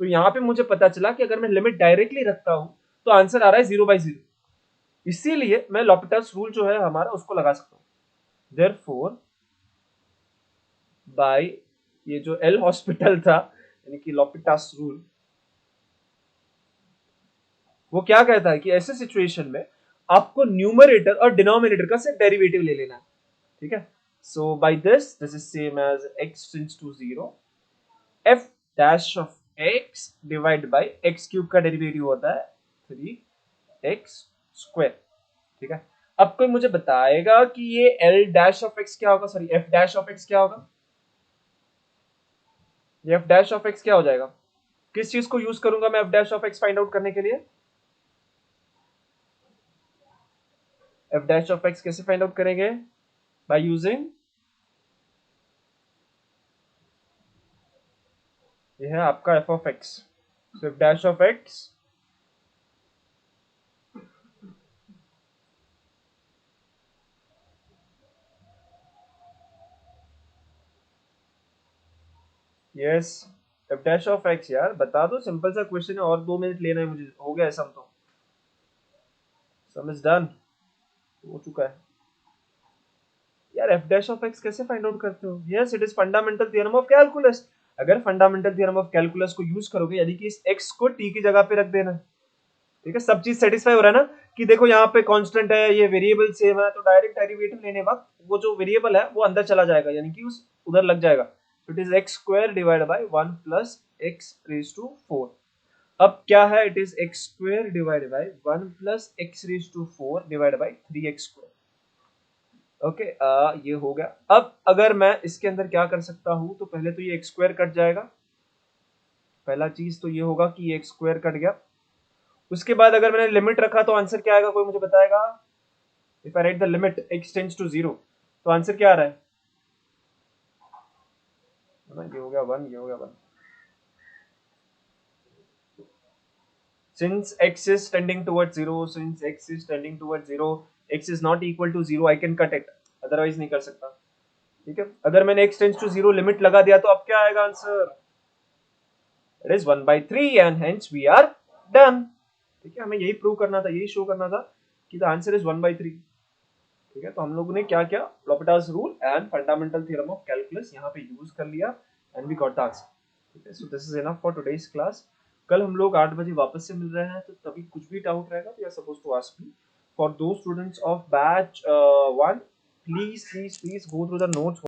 तो यहाँ पे मुझे पता चला कि अगर मैं लिमिट डायरेक्टली रखता हूँ तो आंसर आ रहा है जीरो बाई जीरो, इसीलिए मैं लॉपिटास रूल जो है हमारा उसको लगा सकता हूँ, देयरफॉर बाय ये जो एल हॉस्पिटल था यानी कि लॉपिटास रूल, वो क्या कहता है कि ऐसे सिचुएशन में आपको न्यूमरेटर और डिनोमिनेटर का सिर्फ डेरिवेटिव ले लेना है, ठीक है, so by this is same as x tends to zero, f dash of x divide by x cube का डेरिवेटिव होता है 3x स्क्वायर, ठीक है, अब कोई मुझे बताएगा कि ये l डैश ऑफ x क्या होगा, sorry f dash of x क्या होगा, ये f डैश ऑफ x क्या हो जाएगा, किस चीज को यूज करूंगा मैं f dash of x find out करने के लिए, f डैश ऑफ x कैसे फाइंड आउट करेंगे, बाय यूजिंग, ये है आपका f of x, so f dash of x, yes f dash of x, यार बता दो, सिंपल सा क्वेश्चन है, और 2 मिनट लेना है मुझे, हो गया सम, तो सम इज डन, हो चुका है यार, f डैश ऑफ x कैसे फाइंड आउट करते हो, yes it is fundamental theorem of calculus, अगर फंडामेंटल थ्योरम ऑफ कैलकुलस को यूज करोगे यानी कि इस x को t की जगह पे रख देना, ठीक है, सब चीज सेटिस्फाई हो रहा है ना, कि देखो यहाँ पे कांस्टेंट है, ये वेरिएबल सेम है, तो डायरेक्ट डेरिवेटिव लेने वक्त वो जो वेरिएबल है वो अंदर चला जाएगा, यानी कि उस उधर लग जाएगा, तो it is x square divide by 1 plus x raise to 4, अब क्या है, it is x square divide by 1 plus x raise to 4 divide by 3x square, okay ये हो गया, अब अगर मैं इसके अंदर क्या कर सकता हूं, तो पहले तो ये x स्क्वायर कट जाएगा, पहला चीज तो ये होगा कि ये x स्क्वायर कट गया, उसके बाद अगर मैंने लिमिट रखा तो आंसर क्या आएगा, कोई मुझे बताएगा, if I write the limit x tends to zero, तो आंसर क्या आ रहा है ना, ये हो गया 1, ये हो गया 1, since x is tending towards 0, since x is tending towards 0, x is not equal to 0, I can cut it, otherwise नहीं कर सकता, ठीक है, अगर मैंने x टेंड्स टू 0 लिमिट लगा दिया तो अब क्या आएगा answer, it is 1/3 and hence we are done, ठीक है, हमें यही प्रूव करना था, यही शो करना था कि द आंसर इज 1/3, ठीक है, तो हम लोगों ने क्या किया, L'Hopital's rule and fundamental theorem of calculus यहाँ पे यूज कर लिया and we got the answer, ठीक है, so this is enough for today's class, कल हम लोग 8 बजे वापस से मिल रहे हैं, तो तभी कुछ भी डाउट रहेगा तो you are suppose to ask me, for दो students of batch 1 please please please go through the notes